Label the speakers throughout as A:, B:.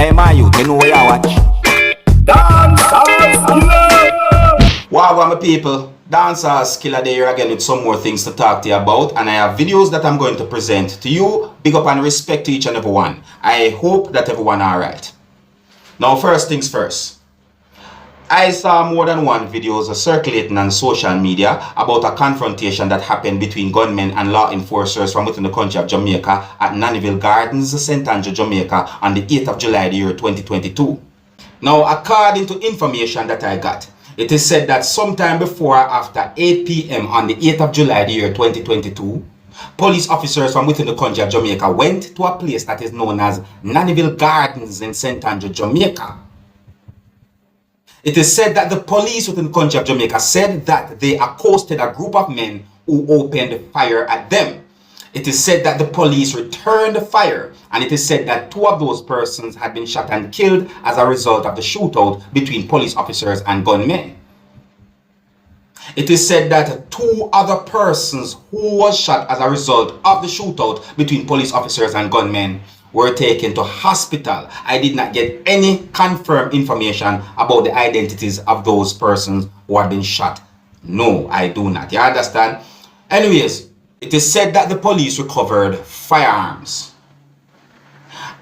A: Hey man, you know where you watch? Dancehall skilla. Wow, my people. Dancehall skilla there again with some more things to talk to you about, and I have videos that I'm going to present to you. Big up and respect to each and every one. I hope that everyone alright. Now first things first. I saw more than one videos circulating on social media about a confrontation that happened between gunmen and law enforcers from within the country of Jamaica at Nannyville Gardens, St. Andrew, Jamaica on the 8th of July, the year 2022. Now, according to information that I got, it is said that sometime before or after 8 p.m. on the 8th of July, the year 2022, police officers from within the country of Jamaica went to a place that is known as Nannyville Gardens in St. Andrew, Jamaica. It is said that the police within the country of Jamaica said that they accosted a group of men who opened fire at them. It is said that the police returned fire, and it is said that 2 of those persons had been shot and killed as a result of the shootout between police officers and gunmen. It is said that 2 other persons who was shot as a result of the shootout between police officers and gunmen were taken to hospital. I did not get any confirmed information about the identities of those persons who had been shot. No, I do not. You understand? Anyways, it is said that the police recovered firearms.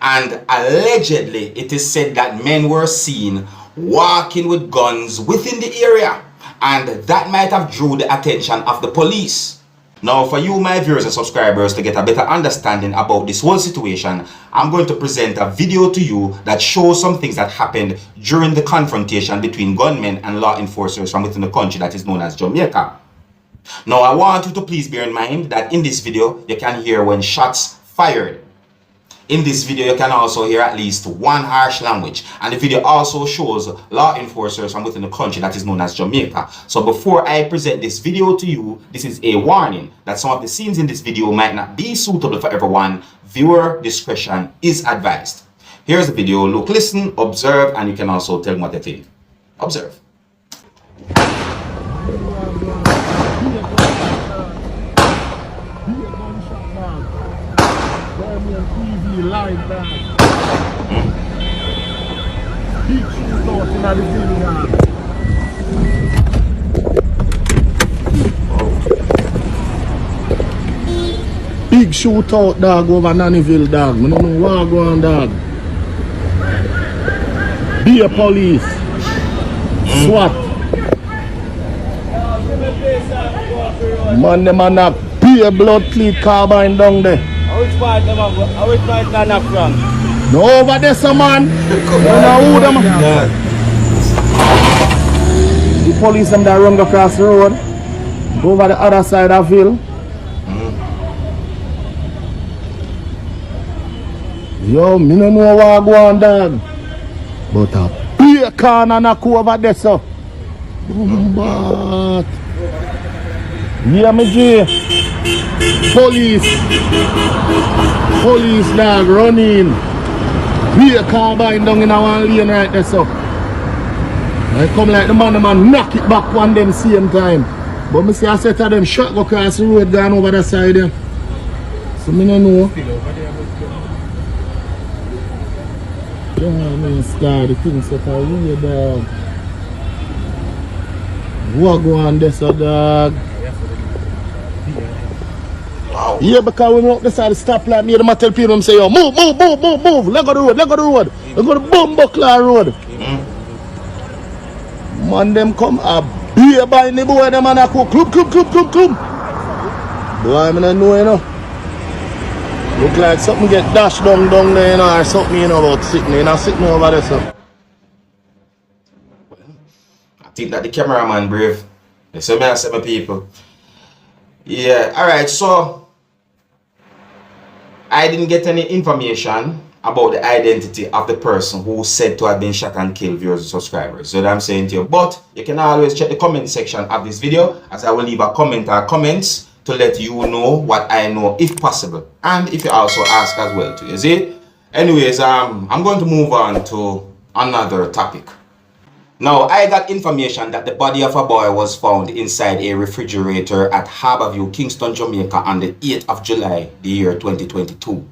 A: And allegedly, it is said that men were seen walking with guns within the area. And that might have drew the attention of the police. Now, for you, my viewers and subscribers, to get a better understanding about this whole situation, I'm going to present a video to you that shows some things that happened during the confrontation between gunmen and law enforcers from within the country that is known as Jamaica. Now, I want you to please bear in mind that in this video, you can hear when shots fired. In this video, you can also hear at least one harsh language, and the video also shows law enforcers from within the country that is known as Jamaica. So before I present this video to you, this is a warning that some of the scenes in this video might not be suitable for everyone. Viewer discretion is advised. Here's the video. Look, listen, observe, and you can also tell me what you think. Observe.
B: Live down. Big shootout in the building. Big shootout, dog, over Nannyville, dog. I don't know what going on, dog. Be a police. SWAT. Man, them are not be a blood cleat carbine down there.
C: Which part can knock from?
B: No, over there, some man. Who them? The police them that run across the road. Go over the other side of the hill. Yo, me no know what go on, dog. But a beer can and a coup over there, so. But yeah, me G. Police dog running. We a carbine down in our lane right there, so I come like the man knock it back one them same time. But me see a set of them shot go across the road gone over the side there. So me no know. Yeah, me scar the thing set a way, dog. What go on there, so dog? Yeah, because we walk the side of the stoplight, me and tell people, say, yo, move, let go the road, let go the Bumbuckler road. Man, them come a beer by the boy, them and a cook, club. Boy, I don't know, you know. Look like something get dashed down there, you know, or something, you know, about sitting, you know, sitting over there, so.
A: I think that the cameraman brave. They say me and say my people. Yeah, alright, so I didn't get any information about the identity of the person who said to have been shot and killed, viewers and subscribers. So that I'm saying to you. But you can always check the comment section of this video, as I will leave a comment or comments to let you know what I know if possible. And if you also ask as well too, you see? Anyways, I'm going to move on to another topic. Now, I got information that the body of a boy was found inside a refrigerator at Harborview, Kingston, Jamaica on the 8th of July, the year 2022.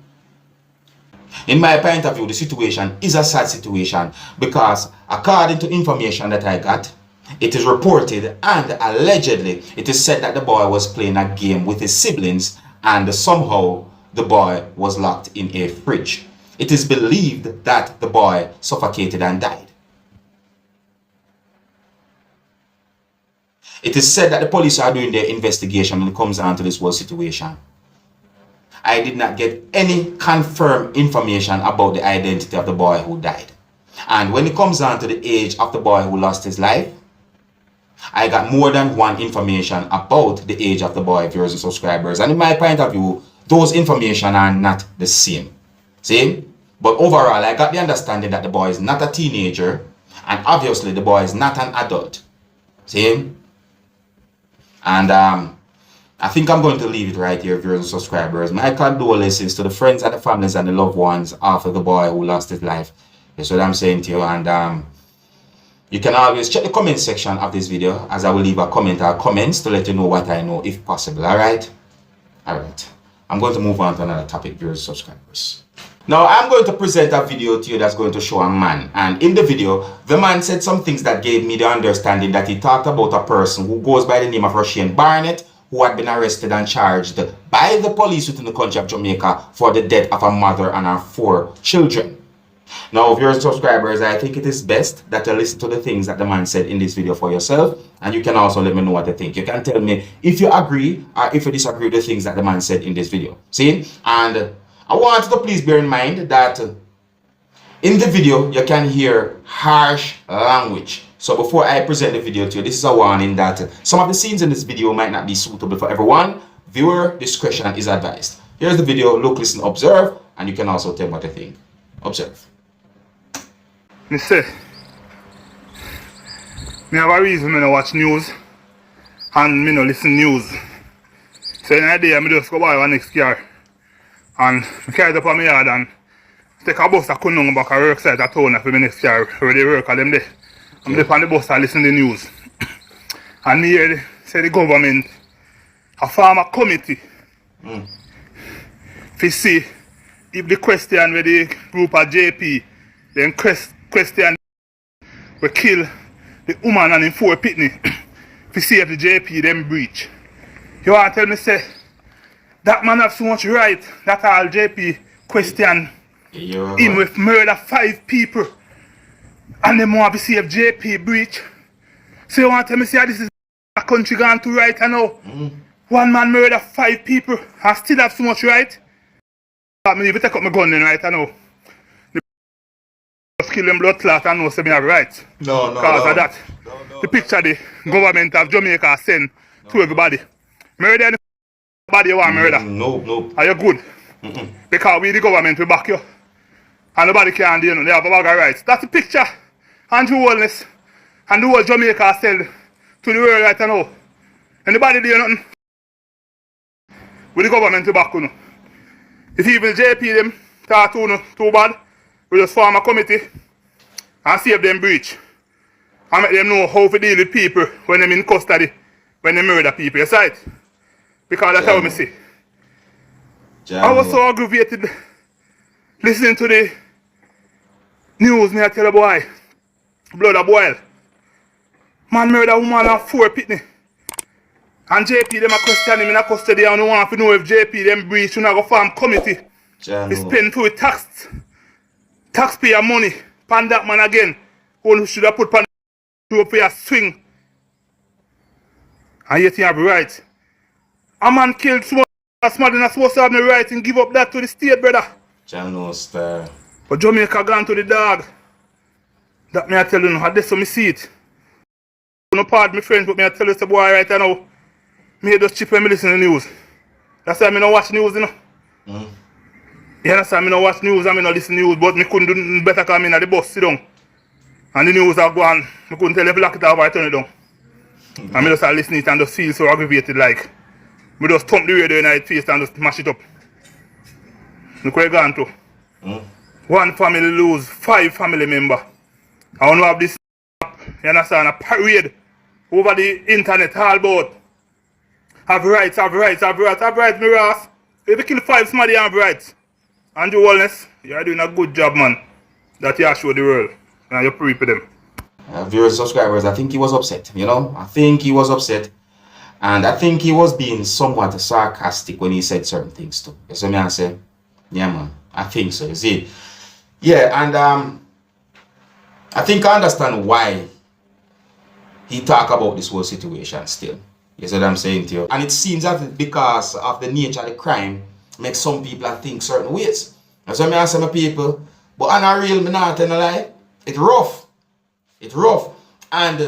A: In my point of view, the situation is a sad situation because according to information that I got, it is reported and allegedly it is said that the boy was playing a game with his siblings and somehow the boy was locked in a fridge. It is believed that the boy suffocated and died. It is said that the police are doing their investigation when it comes down to this whole situation. I did not get any confirmed information about the identity of the boy who died. And when it comes down to the age of the boy who lost his life, I got more than one information about the age of the boy, viewers and subscribers. And in my point of view, those information are not the same. See? But overall, I got the understanding that the boy is not a teenager. And obviously, the boy is not an adult. See? And I think I'm going to leave it right here, viewers and subscribers. My condolences to the friends and the families and the loved ones of the boy who lost his life. That's what I'm saying to you. And you can always check the comment section of this video, as I will leave a comment or comments to let you know what I know if possible. Alright? Alright. I'm going to move on to another topic, viewers and subscribers. Now, I'm going to present a video to you that's going to show a man. And in the video, the man said some things that gave me the understanding that he talked about a person who goes by the name of Russian Barnett, who had been arrested and charged by the police within the country of Jamaica for the death of a mother and her 4 children. Now, viewers and subscribers, I think it is best that you listen to the things that the man said in this video for yourself, and you can also let me know what you think. You can tell me if you agree or if you disagree with the things that the man said in this video. See? And I want you to please bear in mind that in the video, you can hear harsh language. So before I present the video to you, this is a warning that some of the scenes in this video might not be suitable for everyone. Viewer discretion is advised. Here's the video. Look, listen, observe, and you can also tell me what you think. Observe.
D: Me say, me have a reason me no watch news and me no listen news. So in a day, me just go buy one next car and me carry it up on my yard and take a bus that come down back a work site at town for my next car where they work at them there. I'm there on the bus and listen to the news. And me hear say the government, a farmer committee, to see if the question with the group of JP, then question we kill the woman and him 4 pitney, to see if the JP them breach. You want to tell me say, that man have so much right that all JP question him with murder 5 people and them want to see if JP breach. So you want to tell me say this is a country gone to right now? One man murder 5 people and still have so much right? I mean, if you take up my gun then right now, the kill them blood clot and know say me have right.
A: No.
D: Because of that. The picture the government of Jamaica send to everybody. Murder anybody you want murder.
A: No.
D: Are you good? Because we the government we back you. And nobody can do you know, they have a bag of rights. That's the picture. Andrew Wellness and the whole Jamaica sell to the world right now. Anybody do nothing? With the government we back you know. If even JP them talk too bad, we just form a committee and see if them breach. And make them know how to deal with people when them in custody, when they murder people, you see it? Because that's how me see. I was so aggravated listening to the news, me I tell a boy, blood a boil. Man murder a woman and 4 pitney. And JP them a question him in a custody and want to know if JP them breach, you know go form committee. They spend for taxpayer money pan that man again. Who should have put pan for a swing. And yet he have right. A man killed someone that's mad and supposed to have no right and give up that to the state, brother.
A: Star.
D: But Jamaica gone to the dog. That me I tell you now, that's how me see it. No part my friends, but me I tell you the boy right now. Me just chip when me listen to the news. That's why me don't watch news, you know. You understand? Me don't watch news and me don't listen to news, but me couldn't do nothing better because me in the bus sit down. And the news are gone. Me couldn't tell if I lock it off or turn it down. And me just start listening to it and just feel so aggravated like. Me just thump the radio in my face and just mash it up. Look where I gone to. One family lose 5 family members. I want to have this, you understand, a parade over the internet all about. Have rights, me Ross. If you kill 5 somebody have rights. Andrew Wellness, you are doing a good job, man. That you show the world. And you pre for them.
A: Viewers, subscribers, I think he was upset, you know. I think he was upset. And I think he was being somewhat sarcastic when he said certain things too. You see me I say? Yeah, man. I think so, you see. Yeah, and I think I understand why he talk about this whole situation still. You see what I'm saying to you? And it seems that because of the nature of the crime, makes some people think certain ways. That's why I say my people, but on a real, me not tell a lie, it's rough. It's rough. And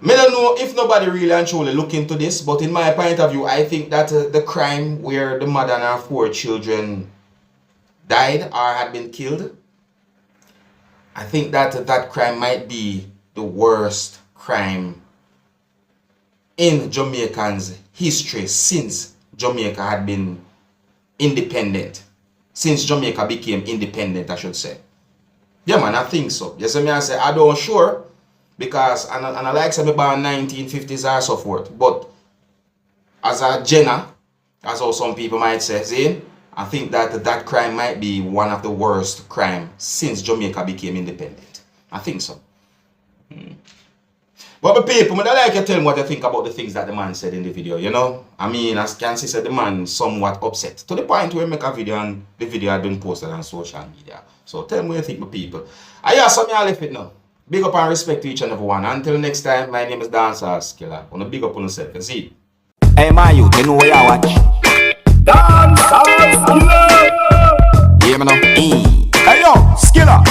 A: me don't know if nobody really and truly look into this, but in my point of view, I think that the crime where the mother and her 4 children died or had been killed, I think that that crime might be the worst crime in Jamaican's history since Jamaica had been independent. Since Jamaica became independent, I should say. Yeah, man, I think so. You see me, I say, I don't sure, because, and I like say about 1950s or so forth, but as a Jenna, as how some people might say, see, I think that that crime might be one of the worst crime since Jamaica became independent. I think so. But the people, I like you tell me what you think about the things that the man said in the video, you know? I mean, as you can see, the man somewhat upset. To the point where I make a video and the video had been posted on social media. So tell me what you think, my people. I hear some of y'all left it now. Big up and respect to each and every one. Until next time, my name is Dancehall Skilla. Wanna big up on yourself, you see?
E: Hey, my youth, you know where you watch?
C: Dancehall Skilla.
E: Hear me now? Hey, yo, Skilla.